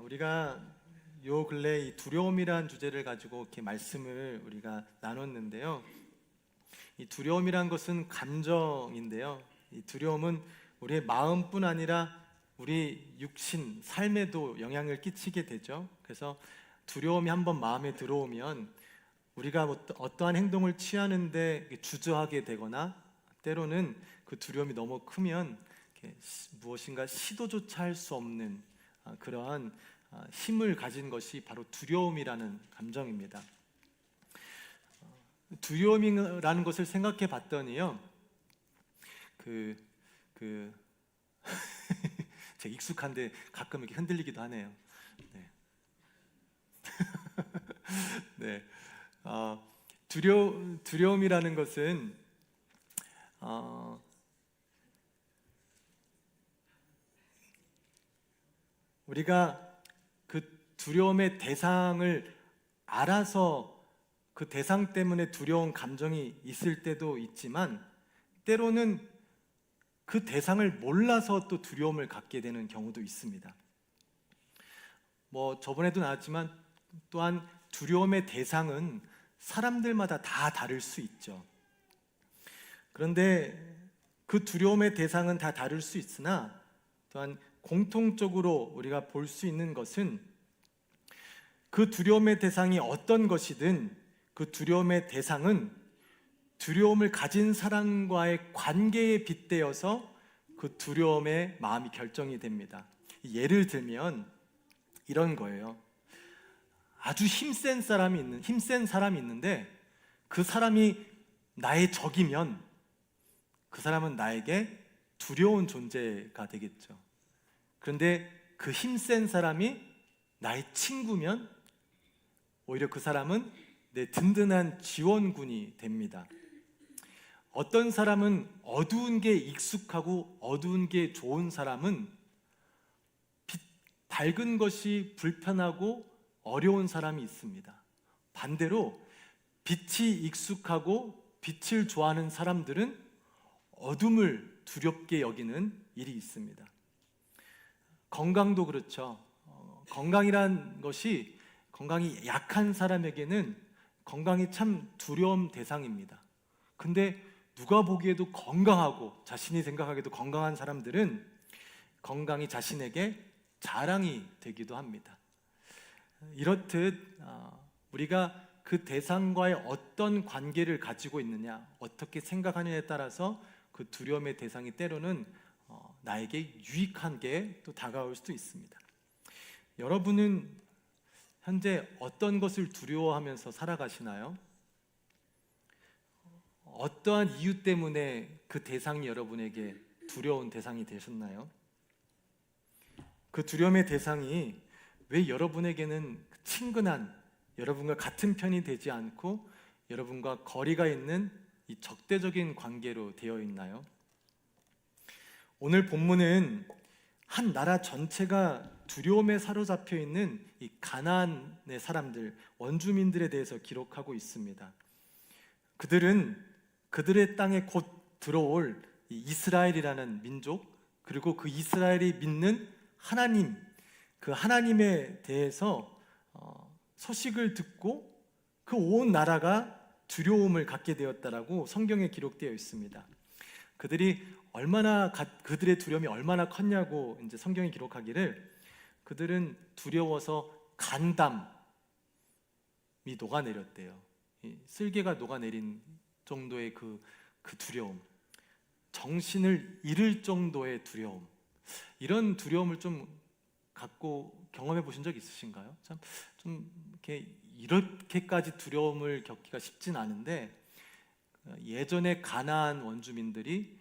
우리가 요 근래 이 두려움이란 주제를 가지고 이렇게 말씀을 우리가 나눴는데요. 이 두려움이란 것은 감정인데요. 이 두려움은 우리의 마음뿐 아니라 우리 육신, 삶에도 영향을 끼치게 되죠. 그래서 두려움이 한번 마음에 들어오면 우리가 어떠한 행동을 취하는데 주저하게 되거나 때로는 그 두려움이 너무 크면 무엇인가 시도조차 할 수 없는 그러한 힘을 가진 것이 바로 두려움이라는 감정입니다. 두려움이라는 것을 생각해 봤더니요, 제 익숙한데 가끔 이렇게 흔들리기도 하네요. 네. 네. 두려움이라는 것은 우리가 그 두려움의 대상을 알아서 그 대상 때문에 두려운 감정이 있을 때도 있지만 때로는 그 대상을 몰라서 또 두려움을 갖게 되는 경우도 있습니다. 저번에도 나왔지만 또한 두려움의 대상은 사람들마다 다 다를 수 있죠. 그런데 그 두려움의 대상은 다 다를 수 있으나 또한 공통적으로 우리가 볼 수 있는 것은 그 두려움의 대상이 어떤 것이든 그 두려움의 대상은 두려움을 가진 사람과의 관계에 빗대어서 그 두려움의 마음이 결정이 됩니다. 예를 들면 이런 거예요. 아주 힘센 사람이 있는데 그 사람이 나의 적이면 그 사람은 나에게 두려운 존재가 되겠죠. 그런데 그 힘센 사람이 나의 친구면 오히려 그 사람은 내 든든한 지원군이 됩니다. 어떤 사람은 어두운 게 익숙하고 어두운 게 좋은 사람은 밝은 것이 불편하고 어려운 사람이 있습니다. 반대로 빛이 익숙하고 빛을 좋아하는 사람들은 어둠을 두렵게 여기는 일이 있습니다. 건강도 그렇죠. 건강이란 것이 건강이 약한 사람에게는 건강이 참 두려움 대상입니다. 근데 누가 보기에도 건강하고 자신이 생각하기에도 건강한 사람들은 건강이 자신에게 자랑이 되기도 합니다. 이렇듯 우리가 그 대상과의 어떤 관계를 가지고 있느냐, 어떻게 생각하느냐에 따라서 그 두려움의 대상이 때로는 나에게 유익한 게 또 다가올 수도 있습니다. 여러분은 현재 어떤 것을 두려워하면서 살아가시나요? 어떠한 이유 때문에 그 대상이 여러분에게 두려운 대상이 되셨나요? 그 두려움의 대상이 왜 여러분에게는 친근한, 여러분과 같은 편이 되지 않고 여러분과 거리가 있는 이 적대적인 관계로 되어 있나요? 오늘 본문은 한 나라 전체가 두려움에 사로잡혀 있는 이 가나안의 사람들, 원주민들에 대해서 기록하고 있습니다. 그들은 그들의 땅에 곧 들어올 이스라엘이라는 민족, 그리고 그 이스라엘이 믿는 하나님, 그 하나님에 대해서 소식을 듣고 그 온 나라가 두려움을 갖게 되었다라고 성경에 기록되어 있습니다. 그들의 두려움이 얼마나 컸냐고 이제 성경이 기록하기를 그들은 두려워서 간담이 녹아내렸대요. 쓸개가 녹아내린 정도의 그 두려움, 정신을 잃을 정도의 두려움, 이런 두려움을 좀 갖고 경험해 보신 적 있으신가요? 좀 이렇게까지 두려움을 겪기가 쉽진 않은데 예전에 가나안 원주민들이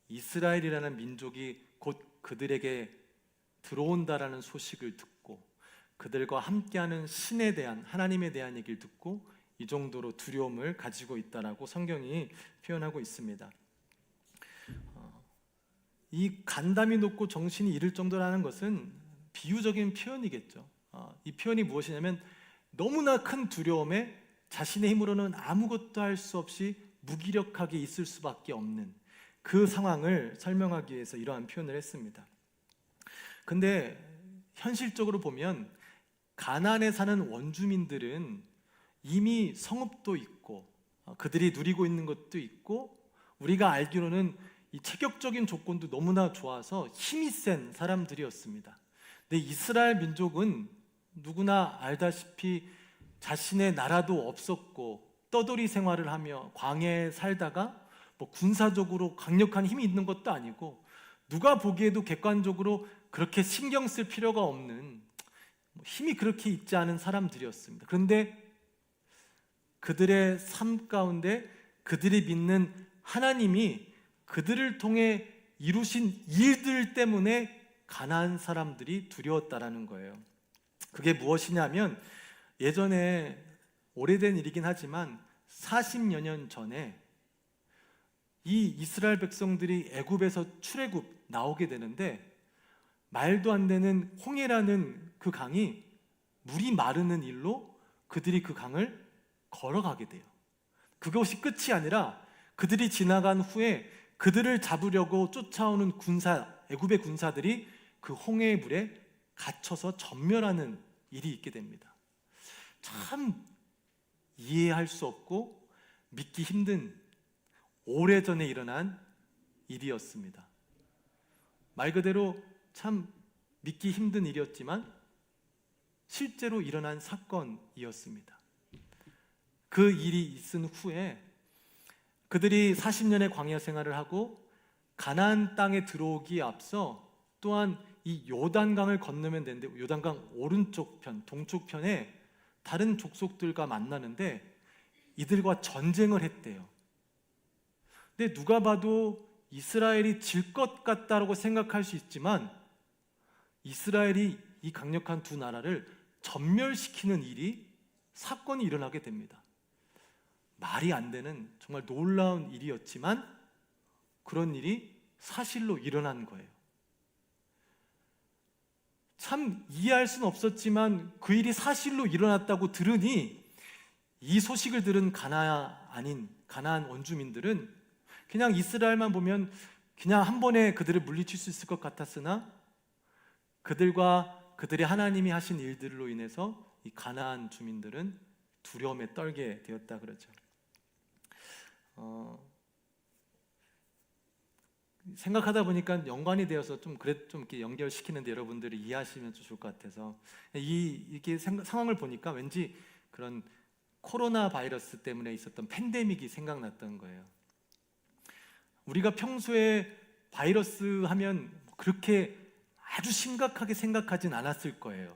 이스라엘이라는 민족이 곧 그들에게 들어온다라는 소식을 듣고 그들과 함께하는 신에 대한, 하나님에 대한 얘기를 듣고 이 정도로 두려움을 가지고 있다라고 성경이 표현하고 있습니다. 이 간담이 높고 정신이 잃을 정도라는 것은 비유적인 표현이겠죠. 이 표현이 무엇이냐면 너무나 큰 두려움에 자신의 힘으로는 아무것도 할 수 없이 무기력하게 있을 수밖에 없는 그 상황을 설명하기 위해서 이러한 표현을 했습니다. 근데 현실적으로 보면 가나안에 사는 원주민들은 이미 성읍도 있고 그들이 누리고 있는 것도 있고 우리가 알기로는 이 체격적인 조건도 너무나 좋아서 힘이 센 사람들이었습니다. 근데 이스라엘 민족은 누구나 알다시피 자신의 나라도 없었고 떠돌이 생활을 하며 광야에 살다가 뭐 군사적으로 강력한 힘이 있는 것도 아니고 누가 보기에도 객관적으로 그렇게 신경 쓸 필요가 없는 힘이 그렇게 있지 않은 사람들이었습니다. 그런데 그들의 삶 가운데 그들이 믿는 하나님이 그들을 통해 이루신 일들 때문에 가나안 사람들이 두려웠다라는 거예요. 그게 무엇이냐면 예전에 오래된 일이긴 하지만 40여 년 전에 이 이스라엘 백성들이 애굽에서 출애굽 나오게 되는데 말도 안 되는 홍해라는 그 강이 물이 마르는 일로 그들이 그 강을 걸어가게 돼요. 그것이 끝이 아니라 그들이 지나간 후에 그들을 잡으려고 쫓아오는 애굽의 군사들이 그 홍해의 물에 갇혀서 전멸하는 일이 있게 됩니다. 참 이해할 수 없고 믿기 힘든 오래전에 일어난 일이었습니다. 말 그대로 참 믿기 힘든 일이었지만 실제로 일어난 사건이었습니다. 그 일이 있은 후에 그들이 40년의 광야 생활을 하고 가나안 땅에 들어오기에 앞서 또한 이 요단강을 건너면 되는데 요단강 오른쪽 편, 동쪽 편에 다른 족속들과 만나는데 이들과 전쟁을 했대요. 근데 누가 봐도 이스라엘이 질 것 같다라고 생각할 수 있지만 이스라엘이 이 강력한 두 나라를 전멸시키는 사건이 일어나게 됩니다. 말이 안 되는 정말 놀라운 일이었지만 그런 일이 사실로 일어난 거예요. 참 이해할 수는 없었지만 그 일이 사실로 일어났다고 들으니 이 소식을 들은 가나안 원주민들은 그냥 이스라엘만 보면 그냥 한 번에 그들을 물리칠 수 있을 것 같았으나 그들과 그들의 하나님이 하신 일들로 인해서 이 가나안 주민들은 두려움에 떨게 되었다 그러죠. 생각하다 보니까 연관이 되어서 좀 이렇게 연결시키는데 여러분들이 이해하시면 좋을 것 같아서 이렇게 상황을 보니까 왠지 그런 코로나 바이러스 때문에 있었던 팬데믹이 생각났던 거예요. 우리가 평소에 바이러스 하면 그렇게 아주 심각하게 생각하진 않았을 거예요.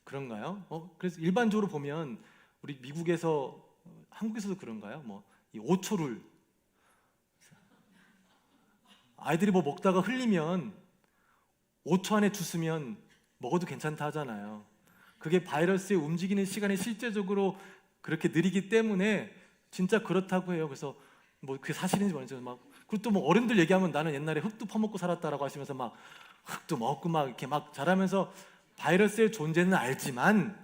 그런가요? 그래서 일반적으로 보면 우리 미국에서 한국에서도 그런가요? 이 오초룰 아이들이 먹다가 흘리면 5초 안에 주스면 먹어도 괜찮다 하잖아요. 그게 바이러스의 움직이는 시간이 실제적으로 그렇게 느리기 때문에 진짜 그렇다고 해요. 그래서 그게 사실인지 모르겠지만 그리고 또 어른들 얘기하면 나는 옛날에 흙도 퍼먹고 살았다라고 하시면서 흙도 먹고 이렇게 자라면서 바이러스의 존재는 알지만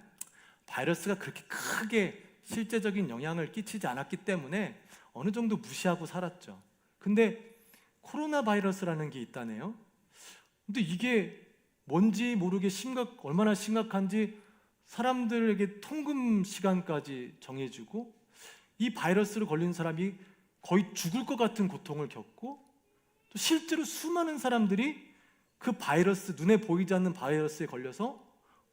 바이러스가 그렇게 크게 실제적인 영향을 끼치지 않았기 때문에 어느 정도 무시하고 살았죠. 근데 코로나 바이러스라는 게 있다네요. 근데 이게 뭔지 모르게 얼마나 심각한지 사람들에게 통금 시간까지 정해주고 이 바이러스로 걸린 사람이 거의 죽을 것 같은 고통을 겪고 또 실제로 수많은 사람들이 그 바이러스, 눈에 보이지 않는 바이러스에 걸려서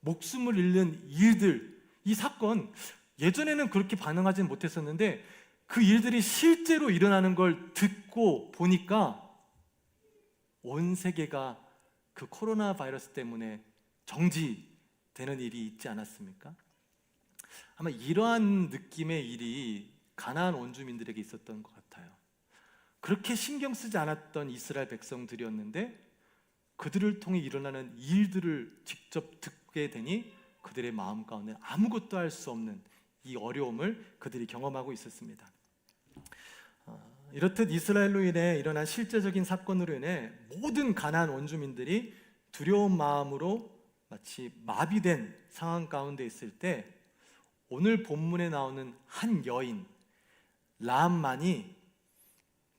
목숨을 잃는 일들, 이 사건 예전에는 그렇게 반응하지는 못했었는데 그 일들이 실제로 일어나는 걸 듣고 보니까 온 세계가 그 코로나 바이러스 때문에 정지되는 일이 있지 않았습니까? 아마 이러한 느낌의 일이 가나안 원주민들에게 있었던 것 같아요. 그렇게 신경 쓰지 않았던 이스라엘 백성들이었는데 그들을 통해 일어나는 일들을 직접 듣게 되니 그들의 마음 가운데 아무것도 할 수 없는 이 어려움을 그들이 경험하고 있었습니다. 이렇듯 이스라엘로 인해 일어난 실제적인 사건으로 인해 모든 가나안 원주민들이 두려운 마음으로 마치 마비된 상황 가운데 있을 때 오늘 본문에 나오는 한 여인 라합만이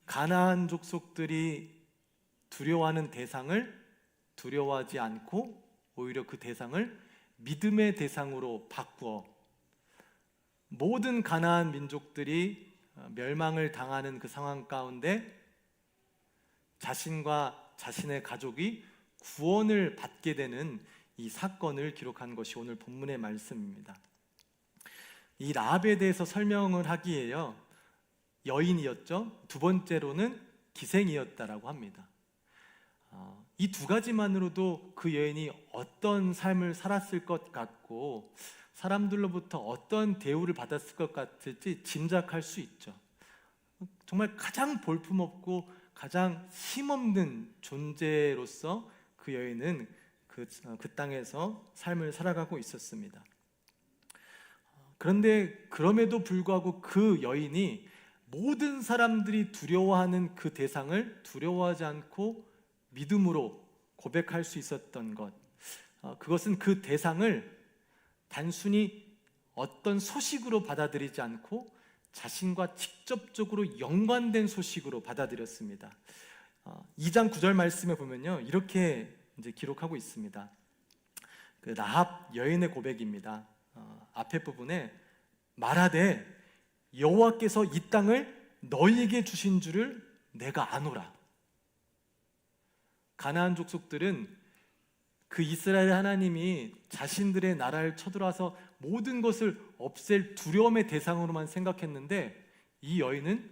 가나안 족속들이 두려워하는 대상을 두려워하지 않고 오히려 그 대상을 믿음의 대상으로 바꾸어 모든 가나안 민족들이 멸망을 당하는 그 상황 가운데 자신과 자신의 가족이 구원을 받게 되는 이 사건을 기록한 것이 오늘 본문의 말씀입니다. 이 라합에 대해서 설명을 하기에요, 여인이었죠. 두 번째로는 기생이었다라고 합니다. 이 두 가지만으로도 그 여인이 어떤 삶을 살았을 것 같고 사람들로부터 어떤 대우를 받았을 것 같을지 짐작할 수 있죠. 정말 가장 볼품없고 가장 힘없는 존재로서 그 여인은 그 땅에서 삶을 살아가고 있었습니다. 그런데 그럼에도 불구하고 그 여인이 모든 사람들이 두려워하는 그 대상을 두려워하지 않고 믿음으로 고백할 수 있었던 것, 그것은 그 대상을 단순히 어떤 소식으로 받아들이지 않고 자신과 직접적으로 연관된 소식으로 받아들였습니다. 2장 9절 말씀에 보면요, 이렇게 이제 기록하고 있습니다. 그 라합 여인의 고백입니다. 앞에 부분에 말하되 여호와께서 이 땅을 너희에게 주신 줄을 내가 아노라. 가나안 족속들은 그 이스라엘 하나님이 자신들의 나라를 쳐들어와서 모든 것을 없앨 두려움의 대상으로만 생각했는데, 이 여인은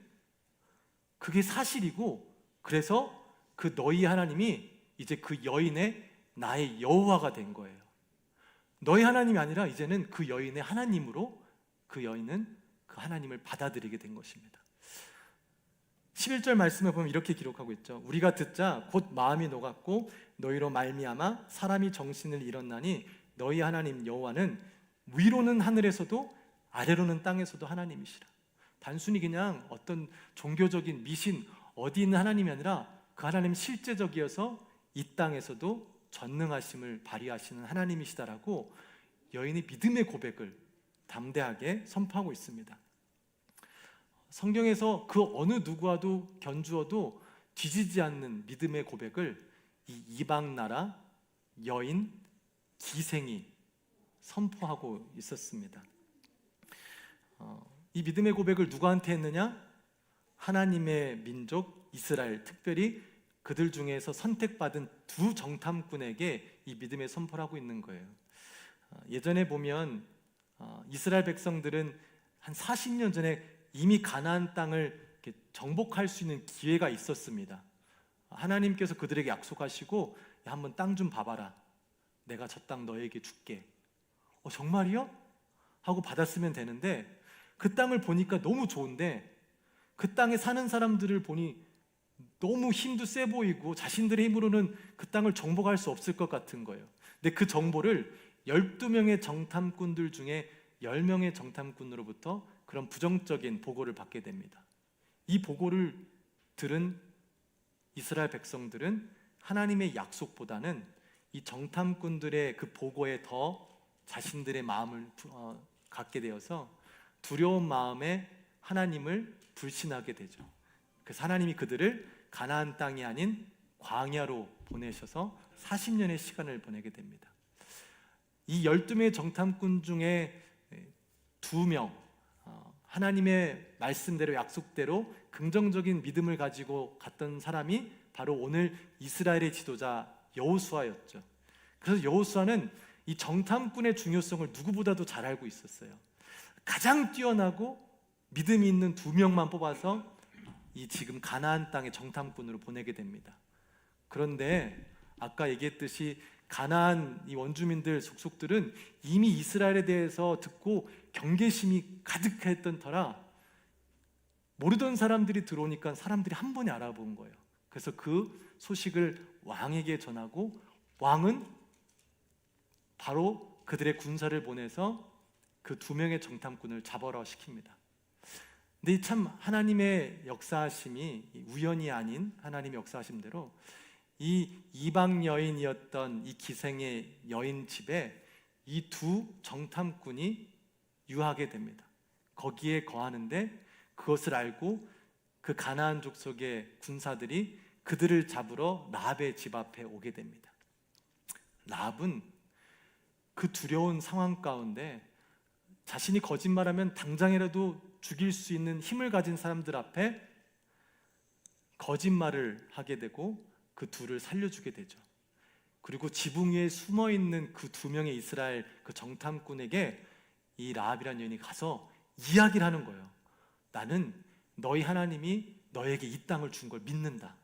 그게 사실이고, 그래서 그 너희 하나님이 이제 그 여인의 나의 여호와가 된 거예요. 너희 하나님이 아니라 이제는 그 여인의 하나님으로 그 여인은 그 하나님을 받아들이게 된 것입니다. 11절 말씀에 보면 이렇게 기록하고 있죠. 우리가 듣자 곧 마음이 녹았고 너희로 말미암아 사람이 정신을 잃었나니 너희 하나님 여호와는 위로는 하늘에서도 아래로는 땅에서도 하나님이시라. 단순히 그냥 어떤 종교적인 미신 어디 있는 하나님이 아니라 그 하나님 실제적이어서 이 땅에서도 전능하심을 발휘하시는 하나님이시다라고 여인이 믿음의 고백을 담대하게 선포하고 있습니다. 성경에서 그 어느 누구와도 견주어도 뒤지지 않는 믿음의 고백을 이 이방 나라 여인 기생이 선포하고 있었습니다. 이 믿음의 고백을 누구한테 했느냐? 하나님의 민족 이스라엘, 특별히 그들 중에서 선택받은 두 정탐꾼에게 이 믿음의 선포를 하고 있는 거예요. 예전에 보면 이스라엘 백성들은 한 40년 전에 이미 가나안 땅을 정복할 수 있는 기회가 있었습니다. 하나님께서 그들에게 약속하시고 한번 땅 좀 봐봐라. 내가 저 땅 너에게 줄게. 정말이요? 하고 받았으면 되는데 그 땅을 보니까 너무 좋은데 그 땅에 사는 사람들을 보니 너무 힘도 세 보이고 자신들의 힘으로는 그 땅을 정복할 수 없을 것 같은 거예요. 근데 그 정보를 12명의 정탐꾼들 중에 10명의 정탐꾼으로부터 그런 부정적인 보고를 받게 됩니다. 이 보고를 들은 이스라엘 백성들은 하나님의 약속보다는 이 정탐꾼들의 그 보고에 더 자신들의 마음을 갖게 되어서 두려운 마음에 하나님을 불신하게 되죠. 그래서 하나님이 그들을 가나안 땅이 아닌 광야로 보내셔서 40년의 시간을 보내게 됩니다. 이 12명의 정탐꾼 중에 2명, 하나님의 말씀대로 약속대로 긍정적인 믿음을 가지고 갔던 사람이 바로 오늘 이스라엘의 지도자 여호수아였죠. 그래서 여호수아는 이 정탐꾼의 중요성을 누구보다도 잘 알고 있었어요. 가장 뛰어나고 믿음이 있는 2명만 뽑아서 이 지금 가나안 땅의 정탐꾼으로 보내게 됩니다. 그런데 아까 얘기했듯이 가나안 이 원주민들 속속들은 이미 이스라엘에 대해서 듣고 경계심이 가득했던 터라 모르던 사람들이 들어오니까 사람들이 한 번에 알아본 거예요. 그래서 그 소식을 왕에게 전하고 왕은 바로 그들의 군사를 보내서 그 2명의 정탐꾼을 잡아라 시킵니다. 근데 참 하나님의 역사하심이 우연이 아닌 하나님의 역사하심대로 이 이방 여인이었던 이 기생의 여인 집에 이 2 정탐꾼이 유하게 됩니다. 거기에 거하는데 그것을 알고 그 가나안 족속의 군사들이 그들을 잡으러 라합의 집 앞에 오게 됩니다. 라합은 그 두려운 상황 가운데 자신이 거짓말하면 당장이라도 죽일 수 있는 힘을 가진 사람들 앞에 거짓말을 하게 되고 그 둘을 살려주게 되죠. 그리고 지붕 위에 숨어 있는 그 두 명의 이스라엘 그 정탐꾼에게 이 라합이라는 여인이 가서 이야기를 하는 거예요. 나는 너희 하나님이 너에게 이 땅을 준 걸 믿는다.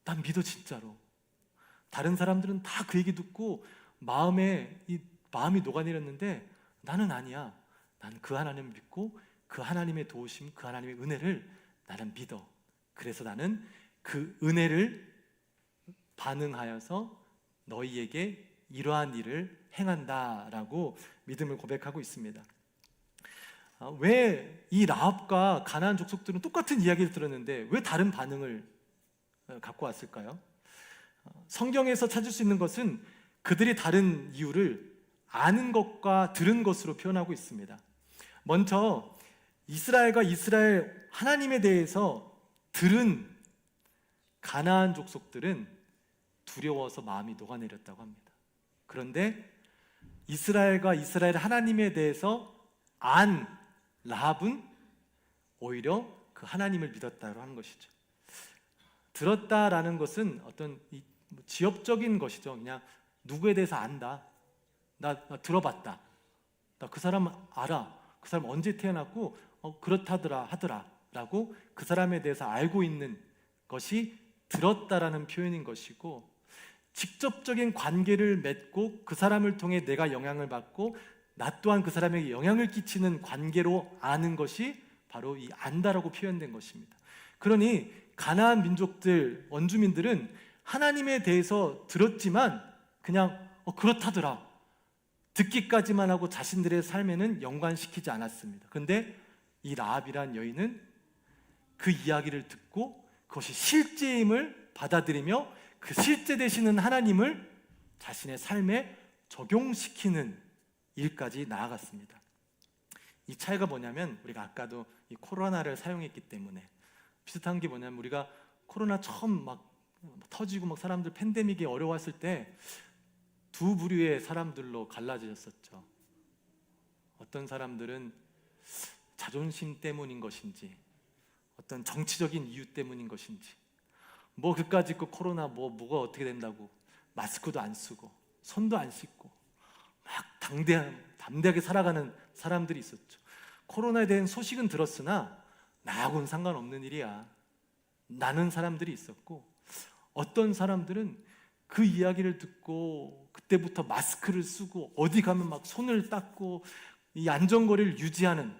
난 믿어 진짜로. 다른 사람들은 다 그 얘기 듣고 마음이 녹아내렸는데 나는 아니야. 난 그 하나님을 믿고 그 하나님의 도우심, 그 하나님의 은혜를 나는 믿어. 그래서 나는 그 은혜를 반응하여서 너희에게 이러한 일을 행한다라고 믿음을 고백하고 있습니다. 왜 이 라합과 가나안 족속들은 똑같은 이야기를 들었는데 왜 다른 반응을 갖고 왔을까요? 성경에서 찾을 수 있는 것은 그들이 다른 이유를 아는 것과 들은 것으로 표현하고 있습니다. 먼저 이스라엘과 이스라엘 하나님에 대해서 들은 가나안 족속들은 두려워서 마음이 녹아내렸다고 합니다. 그런데 이스라엘과 이스라엘 하나님에 대해서 안 라합은 오히려 그 하나님을 믿었다고 하는 것이죠. 들었다라는 것은 어떤 지엽적인 것이죠. 그냥 누구에 대해서 안다. 나 들어봤다. 나 그 사람 알아. 그 사람 언제 태어났고 그렇다더라 하더라 라고 그 사람에 대해서 알고 있는 것이 들었다라는 표현인 것이고, 직접적인 관계를 맺고 그 사람을 통해 내가 영향을 받고 나 또한 그 사람에게 영향을 끼치는 관계로 아는 것이 바로 이 안다라고 표현된 것입니다. 그러니 가나안 민족들, 원주민들은 하나님에 대해서 들었지만 그냥 그렇다더라 듣기까지만 하고 자신들의 삶에는 연관시키지 않았습니다. 그런데 이 라합이란 여인은 그 이야기를 듣고 그것이 실제임을 받아들이며 그 실제 되시는 하나님을 자신의 삶에 적용시키는 일까지 나아갔습니다. 이 차이가 뭐냐면, 우리가 아까도 이 코로나를 사용했기 때문에 비슷한 게 뭐냐면, 우리가 코로나 처음 막 터지고 막 사람들 팬데믹이 어려웠을 때 두 부류의 사람들로 갈라졌었죠. 어떤 사람들은 자존심 때문인 것인지, 어떤 정치적인 이유 때문인 것인지, 뭐 그까짓 거 코로나 뭐가 어떻게 된다고 마스크도 안 쓰고 손도 안 씻고 막 담대하게 살아가는 사람들이 있었죠. 코로나에 대한 소식은 들었으나 나하고는 상관없는 일이야 나는 사람들이 있었고, 어떤 사람들은 그 이야기를 듣고 그때부터 마스크를 쓰고 어디 가면 막 손을 닦고 이 안전거리를 유지하는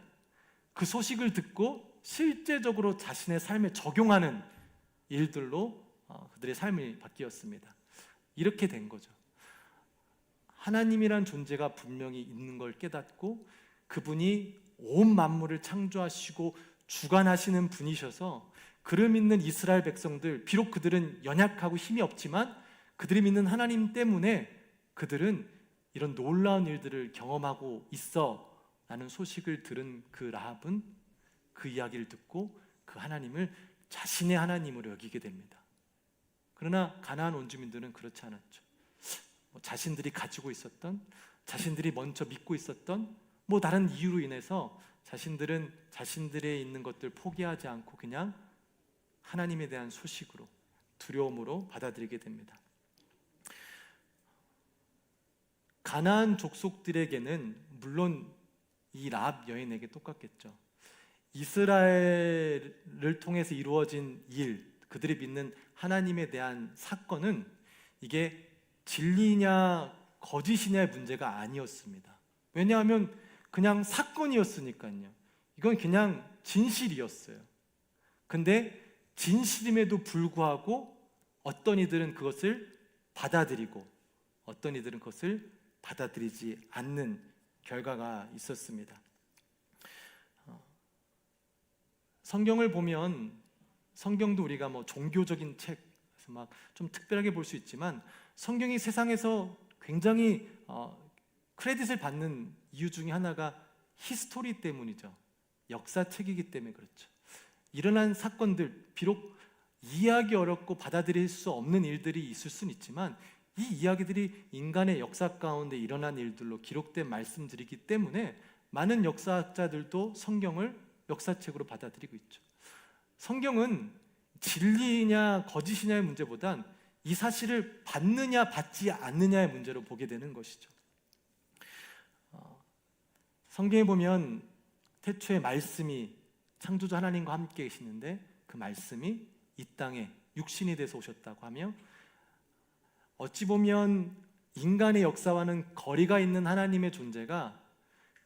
그 소식을 듣고 실제적으로 자신의 삶에 적용하는 일들로 그들의 삶이 바뀌었습니다. 이렇게 된 거죠. 하나님이란 존재가 분명히 있는 걸 깨닫고 그분이 온 만물을 창조하시고 주관하시는 분이셔서 그를 믿는 이스라엘 백성들, 비록 그들은 연약하고 힘이 없지만 그들이 믿는 하나님 때문에 그들은 이런 놀라운 일들을 경험하고 있어 라는 소식을 들은 그 라합은 그 이야기를 듣고 그 하나님을 자신의 하나님으로 여기게 됩니다. 그러나 가나안 원주민들은 그렇지 않았죠. 자신들이 가지고 있었던, 자신들이 먼저 믿고 있었던 다른 이유로 인해서 자신들은 자신들의 있는 것들 포기하지 않고 그냥 하나님에 대한 소식으로, 두려움으로 받아들이게 됩니다. 가나안 족속들에게는 물론 이 라합 여인에게 똑같겠죠. 이스라엘을 통해서 이루어진 일, 그들이 믿는 하나님에 대한 사건은 이게 진리냐 거짓이냐의 문제가 아니었습니다. 왜냐하면 그냥 사건이었으니까요. 이건 그냥 진실이었어요. 근데 진실임에도 불구하고 어떤 이들은 그것을 받아들이고 어떤 이들은 그것을 받아들이지 않는 결과가 있었습니다. 성경을 보면, 성경도 우리가 종교적인 책, 막 좀 특별하게 볼 수 있지만 성경이 세상에서 굉장히 크레딧을 받는 이유 중에 하나가 히스토리 때문이죠. 역사책이기 때문에 그렇죠. 일어난 사건들, 비록 이해하기 어렵고 받아들일 수 없는 일들이 있을 수는 있지만 이 이야기들이 인간의 역사 가운데 일어난 일들로 기록된 말씀들이기 때문에 많은 역사학자들도 성경을 역사책으로 받아들이고 있죠. 성경은 진리냐 거짓이냐의 문제보단 이 사실을 받느냐 받지 않느냐의 문제로 보게 되는 것이죠. 성경에 보면 태초에 말씀이 창조주 하나님과 함께 계시는데 그 말씀이 이 땅에 육신이 돼서 오셨다고 하며, 어찌 보면 인간의 역사와는 거리가 있는 하나님의 존재가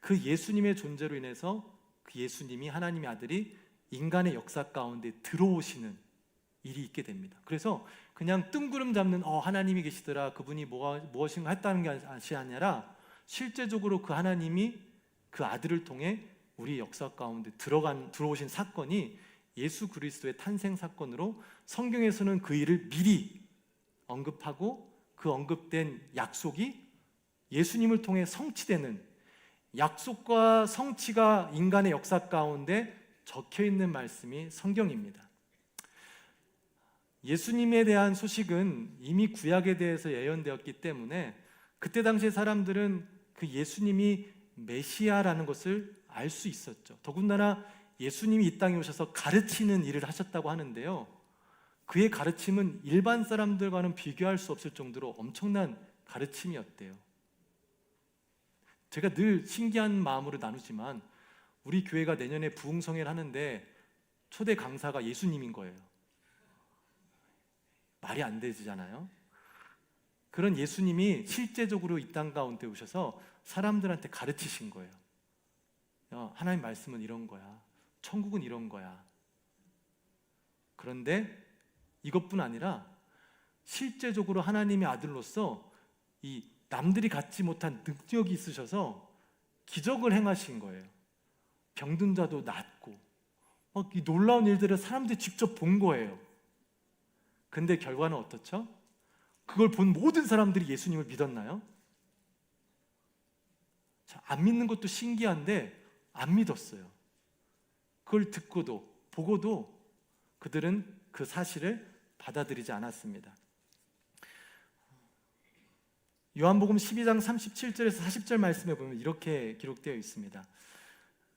그 예수님의 존재로 인해서 그 예수님이 하나님의 아들이 인간의 역사 가운데 들어오시는 일이 있게 됩니다. 그래서 그냥 뜬구름 잡는 하나님이 계시더라, 그분이 무엇인가 했다는 것이 아니라 실제적으로 그 하나님이 그 아들을 통해 우리 역사 가운데 들어오신 사건이 예수 그리스도의 탄생 사건으로 성경에서는 그 일을 미리 언급하고 그 언급된 약속이 예수님을 통해 성취되는, 약속과 성취가 인간의 역사 가운데 적혀 있는 말씀이 성경입니다. 예수님에 대한 소식은 이미 구약에 대해서 예언되었기 때문에 그때 당시의 사람들은 그 예수님이 메시아라는 것을 알 수 있었죠. 더군다나 예수님이 이 땅에 오셔서 가르치는 일을 하셨다고 하는데요, 그의 가르침은 일반 사람들과는 비교할 수 없을 정도로 엄청난 가르침이었대요. 제가 늘 신기한 마음으로 나누지만 우리 교회가 내년에 부흥성회를 하는데 초대 강사가 예수님인 거예요. 말이 안 되잖아요. 그런 예수님이 실제적으로 이 땅 가운데 오셔서 사람들한테 가르치신 거예요. 하나님 말씀은 이런 거야, 천국은 이런 거야. 그런데 이것뿐 아니라 실제적으로 하나님의 아들로서 이 남들이 갖지 못한 능력이 있으셔서 기적을 행하신 거예요. 병든 자도 낫고, 이 놀라운 일들을 사람들이 직접 본 거예요. 근데 결과는 어떻죠? 그걸 본 모든 사람들이 예수님을 믿었나요? 안 믿는 것도 신기한데 안 믿었어요. 그걸 듣고도 보고도 그들은 그 사실을 받아들이지 않았습니다. 요한복음 12장 37절에서 40절 말씀에 보면 이렇게 기록되어 있습니다.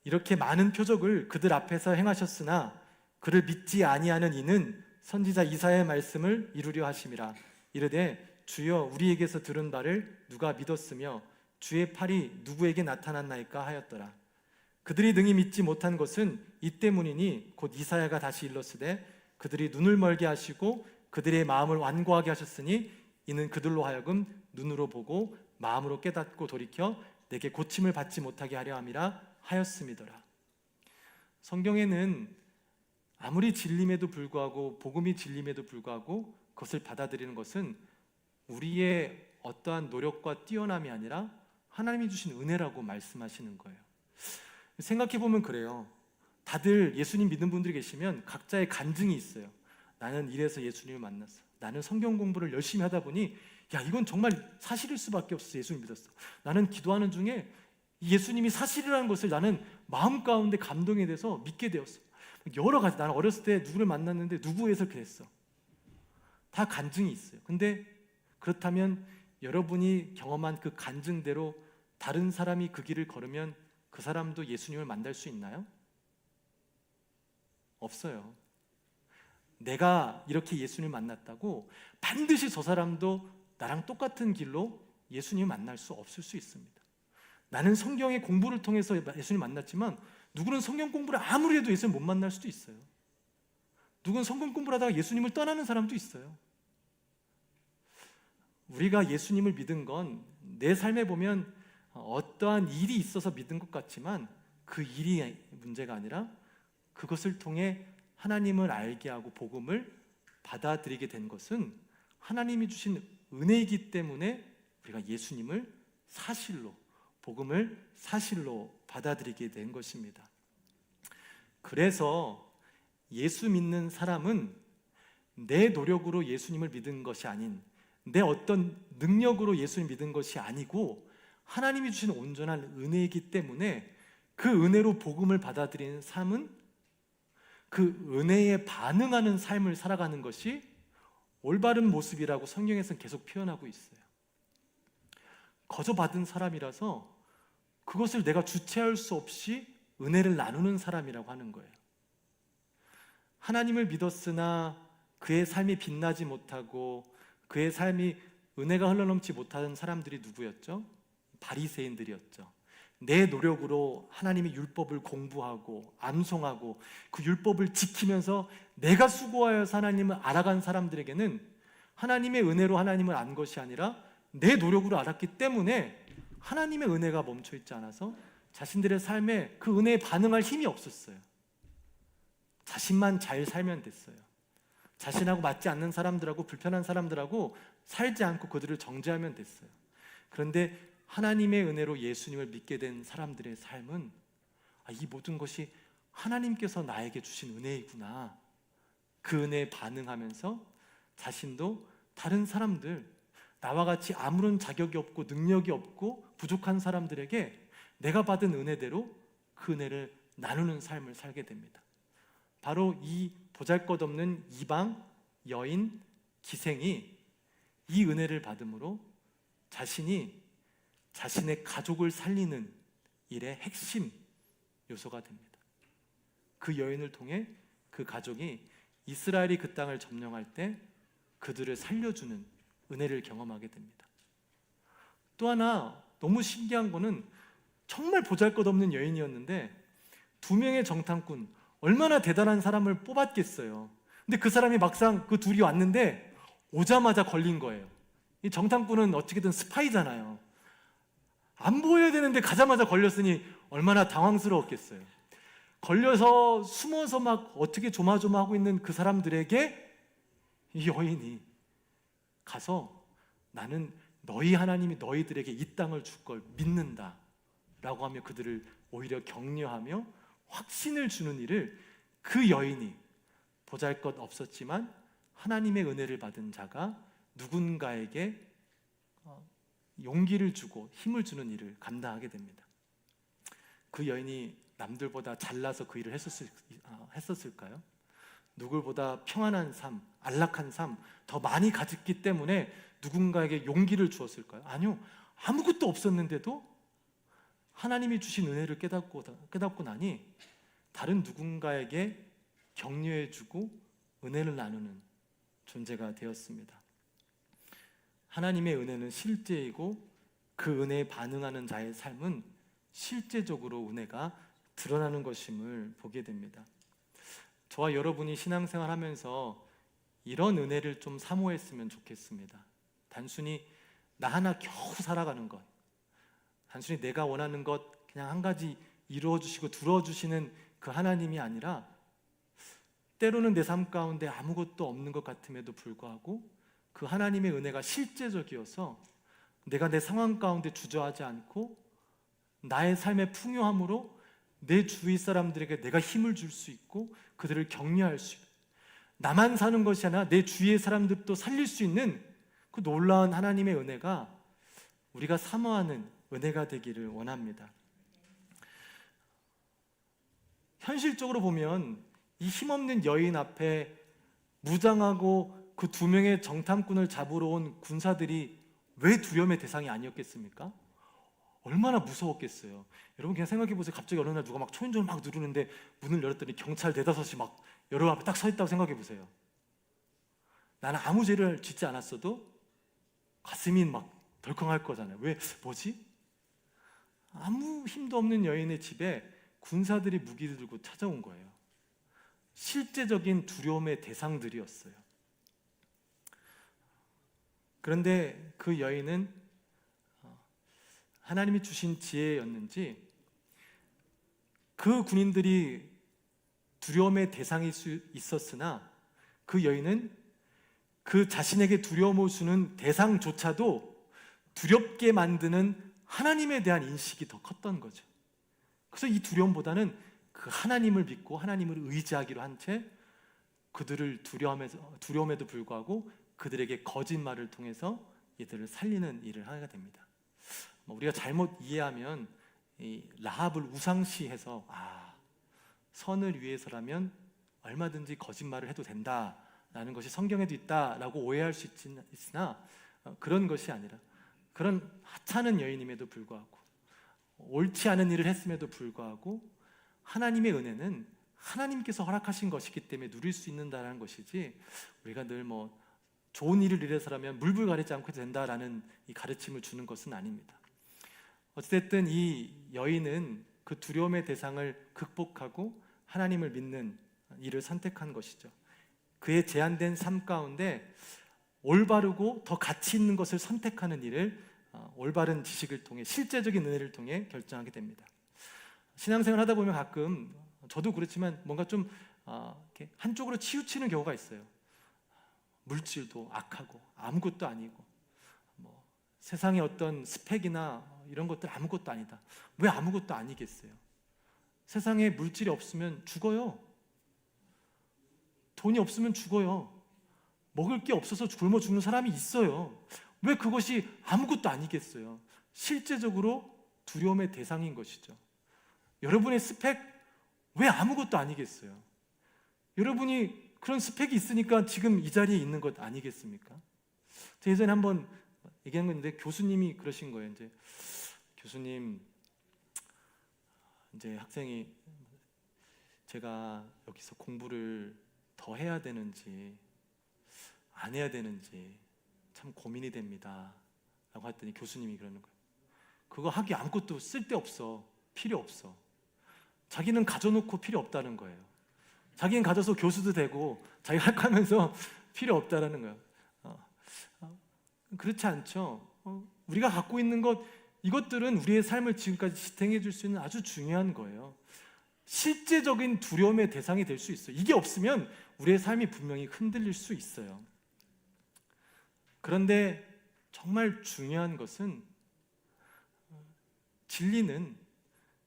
이렇게 많은 표적을 그들 앞에서 행하셨으나 그를 믿지 아니하는 이는 선지자 이사야의 말씀을 이루려 하심이라. 이르되 주여 우리에게서 들은 바를 누가 믿었으며 주의 팔이 누구에게 나타났나이까 하였더라. 그들이 능히 믿지 못한 것은 이 때문이니 곧 이사야가 다시 일렀으되 그들이 눈을 멀게 하시고 그들의 마음을 완고하게 하셨으니 이는 그들로 하여금 눈으로 보고 마음으로 깨닫고 돌이켜 내게 고침을 받지 못하게 하려 함이라 하였음이더라. 성경에는 아무리 진림에도 불구하고, 복음이 진림에도 불구하고 그것을 받아들이는 것은 우리의 어떠한 노력과 뛰어남이 아니라 하나님이 주신 은혜라고 말씀하시는 거예요. 생각해보면 그래요. 다들 예수님 믿는 분들이 계시면 각자의 간증이 있어요. 나는 이래서 예수님을 만났어. 나는 성경 공부를 열심히 하다 보니 이건 정말 사실일 수밖에 없어. 예수님 믿었어. 나는 기도하는 중에 예수님이 사실이라는 것을 나는 마음 가운데 감동이 돼서 믿게 되었어. 여러 가지, 나는 어렸을 때 누구를 만났는데 누구에서 그랬어. 다 간증이 있어요. 근데 그렇다면 여러분이 경험한 그 간증대로 다른 사람이 그 길을 걸으면 그 사람도 예수님을 만날 수 있나요? 없어요. 내가 이렇게 예수님을 만났다고 반드시 저 사람도 나랑 똑같은 길로 예수님을 만날 수 없을 수 있습니다. 나는 성경의 공부를 통해서 예수님을 만났지만 누구는 성경 공부를 아무리 해도 예수님을 못 만날 수도 있어요. 누구는 성경 공부를 하다가 예수님을 떠나는 사람도 있어요. 우리가 예수님을 믿은 건 내 삶에 보면 어떠한 일이 있어서 믿은 것 같지만 그 일이 문제가 아니라 그것을 통해 하나님을 알게 하고 복음을 받아들이게 된 것은 하나님이 주신 은혜이기 때문에 우리가 예수님을 사실로, 복음을 사실로 받아들이게 된 것입니다. 그래서 예수 믿는 사람은 내 노력으로 예수님을 믿은 것이 아닌, 내 어떤 능력으로 예수님을 믿은 것이 아니고 하나님이 주신 온전한 은혜이기 때문에 그 은혜로 복음을 받아들이는 삶은 그 은혜에 반응하는 삶을 살아가는 것이 올바른 모습이라고 성경에서는 계속 표현하고 있어요. 거저 받은 사람이라서 그것을 내가 주체할 수 없이 은혜를 나누는 사람이라고 하는 거예요. 하나님을 믿었으나 그의 삶이 빛나지 못하고 그의 삶이 은혜가 흘러넘지 못하는 사람들이 누구였죠? 바리새인들이었죠. 내 노력으로 하나님의 율법을 공부하고 암송하고 그 율법을 지키면서 내가 수고하여서 하나님을 알아간 사람들에게는 하나님의 은혜로 하나님을 안 것이 아니라 내 노력으로 알았기 때문에 하나님의 은혜가 멈춰 있지 않아서 자신들의 삶에 그 은혜에 반응할 힘이 없었어요. 자신만 잘 살면 됐어요. 자신하고 맞지 않는 사람들하고 불편한 사람들하고 살지 않고 그들을 정죄하면 됐어요. 그런데 하나님의 은혜로 예수님을 믿게 된 사람들의 삶은 이 모든 것이 하나님께서 나에게 주신 은혜이구나. 그 은혜에 반응하면서 자신도 다른 사람들, 나와 같이 아무런 자격이 없고 능력이 없고 부족한 사람들에게 내가 받은 은혜대로 그 은혜를 나누는 삶을 살게 됩니다. 바로 이 보잘것없는 이방 여인 기생이 이 은혜를 받음으로 자신이 자신의 가족을 살리는 일의 핵심 요소가 됩니다. 그 여인을 통해 그 가족이 이스라엘이 그 땅을 점령할 때 그들을 살려주는 은혜를 경험하게 됩니다. 또 하나 너무 신기한 거는 정말 보잘것없는 여인이었는데 2명의 정탐꾼, 얼마나 대단한 사람을 뽑았겠어요. 근데 그 사람이 막상 그 둘이 왔는데 오자마자 걸린 거예요. 이 정탐꾼은 어떻게든 스파이잖아요. 안 보여야 되는데 가자마자 걸렸으니 얼마나 당황스러웠겠어요. 걸려서 숨어서 막 어떻게 조마조마하고 있는 그 사람들에게 이 여인이 가서 나는 너희 하나님이 너희들에게 이 땅을 줄 걸 믿는다 라고 하며 그들을 오히려 격려하며 확신을 주는 일을 그 여인이 보잘것 없었지만 하나님의 은혜를 받은 자가 누군가에게 용기를 주고 힘을 주는 일을 감당하게 됩니다. 그 여인이 남들보다 잘나서 그 일을 했었을까요? 누굴보다 평안한 삶, 안락한 삶, 더 많이 가졌기 때문에 누군가에게 용기를 주었을까요? 아니요. 아무것도 없었는데도 하나님이 주신 은혜를 깨닫고 나니 다른 누군가에게 격려해주고 은혜를 나누는 존재가 되었습니다. 하나님의 은혜는 실제이고 그 은혜에 반응하는 자의 삶은 실제적으로 은혜가 드러나는 것임을 보게 됩니다. 저와 여러분이 신앙생활 하면서 이런 은혜를 좀 사모했으면 좋겠습니다. 단순히 나 하나 겨우 살아가는 것, 단순히 내가 원하는 것 그냥 한 가지 이루어주시고 들어주시는 그 하나님이 아니라 때로는 내 삶 가운데 아무것도 없는 것 같음에도 불구하고 그 하나님의 은혜가 실제적이어서 내가 내 상황 가운데 주저하지 않고 나의 삶의 풍요함으로 내 주위 사람들에게 내가 힘을 줄 수 있고 그들을 격려할 수 있고 나만 사는 것이 아니라 내 주위의 사람들도 살릴 수 있는 그 놀라운 하나님의 은혜가 우리가 사모하는 은혜가 되기를 원합니다. 현실적으로 보면 이 힘없는 여인 앞에 무장하고 그 2명의 정탐꾼을 잡으러 온 군사들이 왜 두려움의 대상이 아니었겠습니까? 얼마나 무서웠겠어요. 여러분 그냥 생각해 보세요. 갑자기 어느 날 누가 막 초인종을 막 누르는데 문을 열었더니 경찰 4-5이 막 여러분 앞에 딱 서 있다고 생각해 보세요. 나는 아무 죄를 짓지 않았어도 가슴이 막 덜컹할 거잖아요. 왜? 뭐지? 아무 힘도 없는 여인의 집에 군사들이 무기를 들고 찾아온 거예요. 실제적인 두려움의 대상들이었어요. 그런데 그 여인은 하나님이 주신 지혜였는지 그 군인들이 두려움의 대상일 수 있었으나 그 여인은 그 자신에게 두려움을 주는 대상조차도 두렵게 만드는 하나님에 대한 인식이 더 컸던 거죠. 그래서 이 두려움보다는 그 하나님을 믿고 하나님을 의지하기로 한 채 그들을 두려움에도 불구하고 그들에게 거짓말을 통해서 이들을 살리는 일을 하게 됩니다. 우리가 잘못 이해하면 이 라합을 우상시해서 선을 위해서라면 얼마든지 거짓말을 해도 된다 라는 것이 성경에도 있다라고 오해할 수 있으나 그런 것이 아니라, 그런 하찮은 여인임에도 불구하고, 옳지 않은 일을 했음에도 불구하고 하나님의 은혜는 하나님께서 허락하신 것이기 때문에 누릴 수 있는다라는 것이지, 우리가 늘 좋은 일을 위해서라면 물불 가리지 않고 된다라는 이 가르침을 주는 것은 아닙니다. 어찌됐든 이 여인은 그 두려움의 대상을 극복하고 하나님을 믿는 일을 선택한 것이죠. 그의 제한된 삶 가운데 올바르고 더 가치 있는 것을 선택하는 일을 올바른 지식을 통해, 실제적인 은혜를 통해 결정하게 됩니다. 신앙생활 하다 보면 가끔, 저도 그렇지만 뭔가 좀 이렇게 한쪽으로 치우치는 경우가 있어요. 물질도 악하고 아무것도 아니고, 세상의 어떤 스펙이나 이런 것들 아무것도 아니다. 왜 아무것도 아니겠어요? 세상에 물질이 없으면 죽어요. 돈이 없으면 죽어요. 먹을 게 없어서 굶어 죽는 사람이 있어요. 왜 그것이 아무것도 아니겠어요? 실제적으로 두려움의 대상인 것이죠. 여러분의 스펙 왜 아무것도 아니겠어요? 여러분이 그런 스펙이 있으니까 지금 이 자리에 있는 것 아니겠습니까? 제가 예전에 한번 얘기한 건데, 교수님이 그러신 거예요. 이제 교수님, 이제 학생이 제가 여기서 공부를 더 해야 되는지 안 해야 되는지 참 고민이 됩니다 라고 했더니 교수님이 그러는 거예요. 그거 하기 아무것도 쓸데없어. 필요 없어. 자기는 가져놓고 필요 없다는 거예요. 자기는 가져서 교수도 되고 자기가 할 거면서 필요 없다라는 거예요. 그렇지 않죠. 우리가 갖고 있는 것, 이것들은 우리의 삶을 지금까지 지탱해 줄 수 있는 아주 중요한 거예요. 실제적인 두려움의 대상이 될 수 있어요. 이게 없으면 우리의 삶이 분명히 흔들릴 수 있어요. 그런데 정말 중요한 것은, 진리는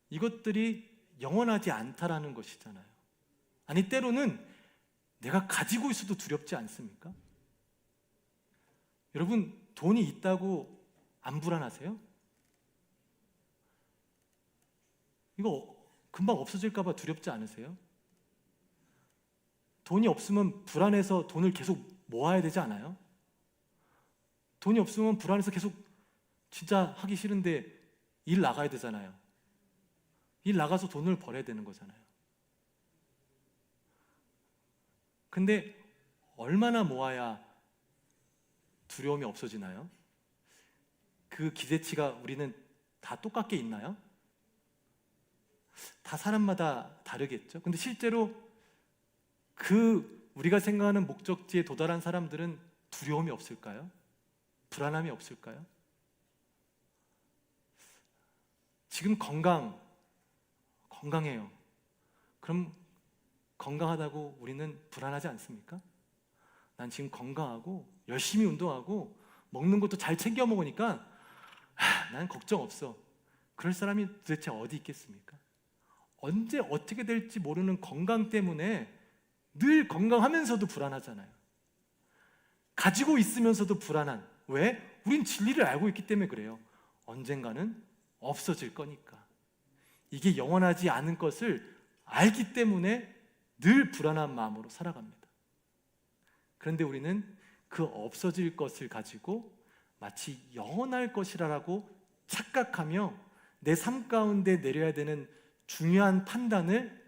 이것들이 영원하지 않다라는 것이잖아요. 아니, 때로는 내가 가지고 있어도 두렵지 않습니까? 여러분, 돈이 있다고 안 불안하세요? 이거 금방 없어질까 봐 두렵지 않으세요? 돈이 없으면 불안해서 돈을 계속 모아야 되지 않아요? 돈이 없으면 불안해서 계속 진짜 하기 싫은데 일 나가야 되잖아요. 일 나가서 돈을 벌어야 되는 거잖아요. 근데 얼마나 모아야 두려움이 없어지나요? 그 기대치가 우리는 다 똑같게 있나요? 다 사람마다 다르겠죠. 근데 실제로 우리가 생각하는 목적지에 도달한 사람들은 두려움이 없을까요? 불안함이 없을까요? 지금 건강해요. 그럼 건강하다고 우리는 불안하지 않습니까? 난 지금 건강하고 열심히 운동하고 먹는 것도 잘 챙겨 먹으니까 난 걱정 없어. 그럴 사람이 도대체 어디 있겠습니까? 언제 어떻게 될지 모르는 건강 때문에 늘 건강하면서도 불안하잖아요. 가지고 있으면서도 불안한, 왜? 우린 진리를 알고 있기 때문에 그래요. 언젠가는 없어질 거니까. 이게 영원하지 않은 것을 알기 때문에 늘 불안한 마음으로 살아갑니다. 그런데 우리는 그 없어질 것을 가지고 마치 영원할 것이라고 착각하며 내 삶 가운데 내려야 되는 중요한 판단을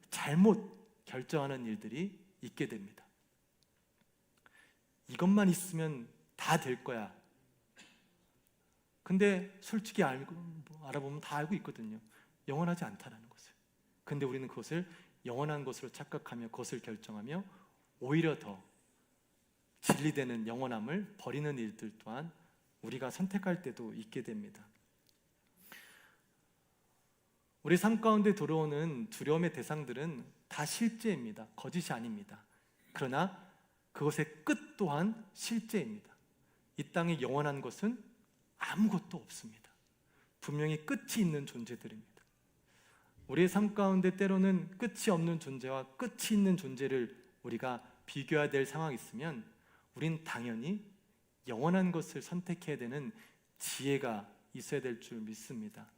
잘못 결정하는 일들이 있게 됩니다. 이것만 있으면 다 될 거야. 근데 솔직히 알아보면 다 알고 있거든요. 영원하지 않다라는 것을. 근데 우리는 그것을 영원한 것으로 착각하며 그것을 결정하며 오히려 더 진리되는 영원함을 버리는 일들 또한 우리가 선택할 때도 있게 됩니다. 우리 삶 가운데 들어오는 두려움의 대상들은 다 실제입니다. 거짓이 아닙니다. 그러나 그것의 끝 또한 실제입니다. 이 땅에 영원한 것은 아무것도 없습니다. 분명히 끝이 있는 존재들입니다. 우리의 삶 가운데 때로는 끝이 없는 존재와 끝이 있는 존재를 우리가 비교해야 될 상황이 있으면 우린 당연히 영원한 것을 선택해야 되는 지혜가 있어야 될 줄 믿습니다.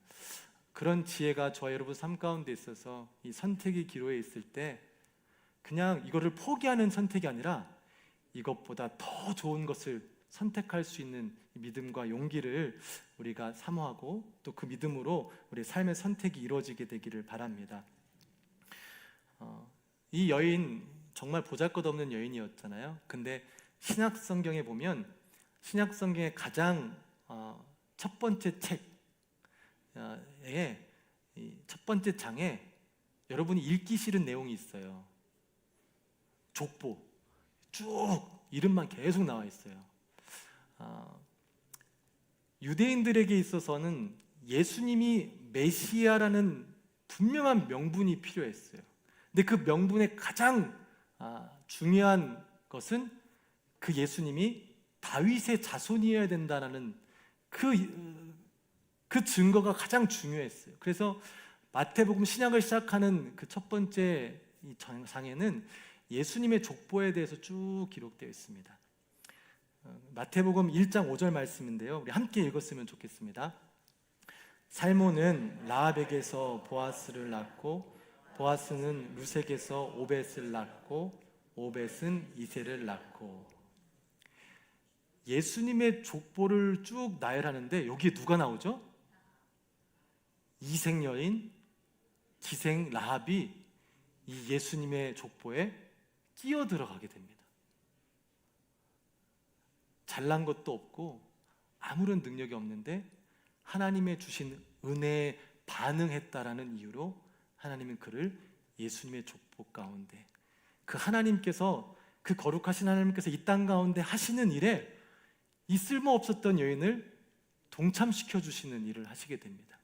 그런 지혜가 저와 여러분 삶 가운데 있어서 이 선택의 기로에 있을 때 그냥 이거를 포기하는 선택이 아니라 이것보다 더 좋은 것을 선택할 수 있는 믿음과 용기를 우리가 사모하고 또 그 믿음으로 우리 삶의 선택이 이루어지게 되기를 바랍니다. 이 여인 정말 보잘것없는 여인이었잖아요. 근데 신약 성경에 보면 신약 성경의 가장 첫 번째 책의 첫 번째 장에 여러분이 읽기 싫은 내용이 있어요. 족보 쭉 이름만 계속 나와 있어요. 유대인들에게 있어서는 예수님이 메시아라는 분명한 명분이 필요했어요. 근데 그 명분의 가장 중요한 것은 그 예수님이 다윗의 자손이어야 된다는 그 증거가 가장 중요했어요. 그래서 마태복음 신약을 시작하는 그 첫 번째 이 장에는 예수님의 족보에 대해서 쭉 기록되어 있습니다. 마태복음 1장 5절 말씀인데요. 우리 함께 읽었으면 좋겠습니다. 살몬은 라합에게서 보아스를 낳고 보아스는 루sek에서 오벳을 낳고 오벳은 이새를 낳고. 예수님의 족보를 쭉 나열하는데 여기에 누가 나오죠? 이색 여인, 기생 라합이 이 예수님의 족보에 끼어 들어가게 됩니다. 잘난 것도 없고 아무런 능력이 없는데 하나님의 주신 은혜에 반응했다라는 이유로 하나님은 그를 예수님의 족보 가운데 그 하나님께서 그 거룩하신 하나님께서 이 땅 가운데 하시는 일에 이 쓸모없었던 여인을 동참시켜 주시는 일을 하시게 됩니다.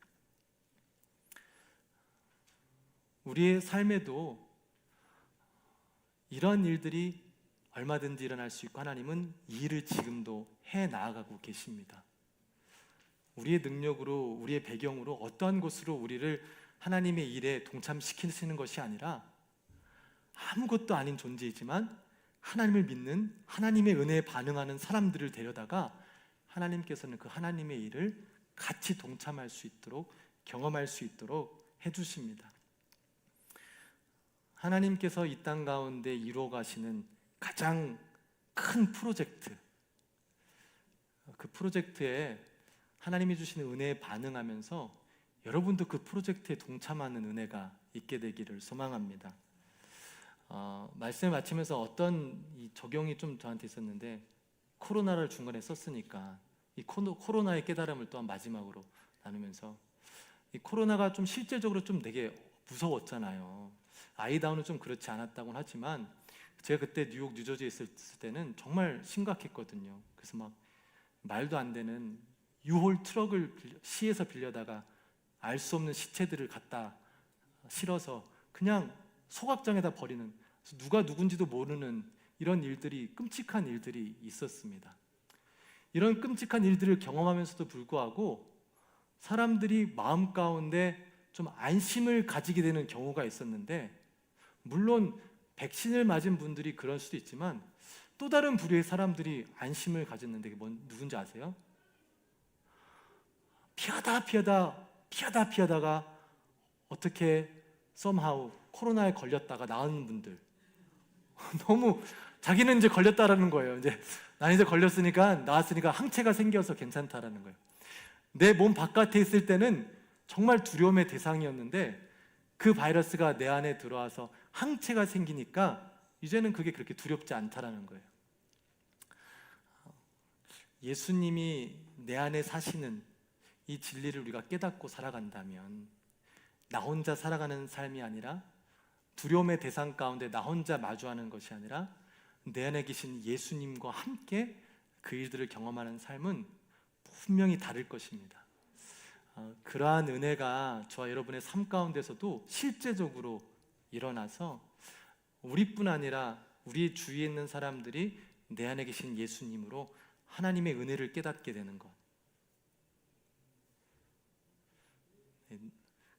우리의 삶에도 이런 일들이 얼마든지 일어날 수 있고 하나님은 이 일을 지금도 해 나아가고 계십니다. 우리의 능력으로 우리의 배경으로 어떠한 곳으로 우리를 하나님의 일에 동참시키시는 것이 아니라 아무것도 아닌 존재이지만 하나님을 믿는 하나님의 은혜에 반응하는 사람들을 데려다가 하나님께서는 그 하나님의 일을 같이 동참할 수 있도록 경험할 수 있도록 해주십니다. 하나님께서 이 땅 가운데 이루어 가시는 가장 큰 프로젝트, 그 프로젝트에 하나님이 주시는 은혜에 반응하면서 여러분도 그 프로젝트에 동참하는 은혜가 있게 되기를 소망합니다. 말씀을 마치면서 어떤 이 적용이 좀 저한테 있었는데, 코로나를 중간에 썼으니까 이 코로나의 깨달음을 또한 마지막으로 나누면서, 이 코로나가 좀 실제적으로 좀 되게 무서웠잖아요. 아이다운은 좀 그렇지 않았다고는 하지만 제가 그때 뉴욕 뉴저지에 있을 때는 정말 심각했거든요. 그래서 막 말도 안 되는 유홀 트럭을 시에서 빌려다가 알 수 없는 시체들을 갖다 실어서 그냥 소각장에다 버리는, 누가 누군지도 모르는 이런 일들이, 끔찍한 일들이 있었습니다. 이런 끔찍한 일들을 경험하면서도 불구하고 사람들이 마음 가운데 좀 안심을 가지게 되는 경우가 있었는데, 물론 백신을 맞은 분들이 그럴 수도 있지만 또 다른 부류의 사람들이 안심을 가졌는데 그게 누군지 아세요? 피하다가 어떻게 somehow 코로나에 걸렸다가 나은 분들. 너무 자기는 이제 걸렸다라는 거예요. 이제 난 이제 걸렸으니까, 나았으니까 항체가 생겨서 괜찮다라는 거예요. 내 몸 바깥에 있을 때는 정말 두려움의 대상이었는데 그 바이러스가 내 안에 들어와서 항체가 생기니까 이제는 그게 그렇게 두렵지 않다라는 거예요. 예수님이 내 안에 사시는 이 진리를 우리가 깨닫고 살아간다면, 나 혼자 살아가는 삶이 아니라, 두려움의 대상 가운데 나 혼자 마주하는 것이 아니라 내 안에 계신 예수님과 함께 그 일들을 경험하는 삶은 분명히 다를 것입니다. 그러한 은혜가 저와 여러분의 삶 가운데서도 실제적으로 일어나서 우리뿐 아니라 우리 주위에 있는 사람들이 내 안에 계신 예수님으로 하나님의 은혜를 깨닫게 되는 것,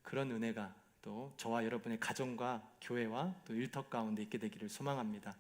그런 은혜가 또 저와 여러분의 가정과 교회와 또 일터 가운데 있게 되기를 소망합니다.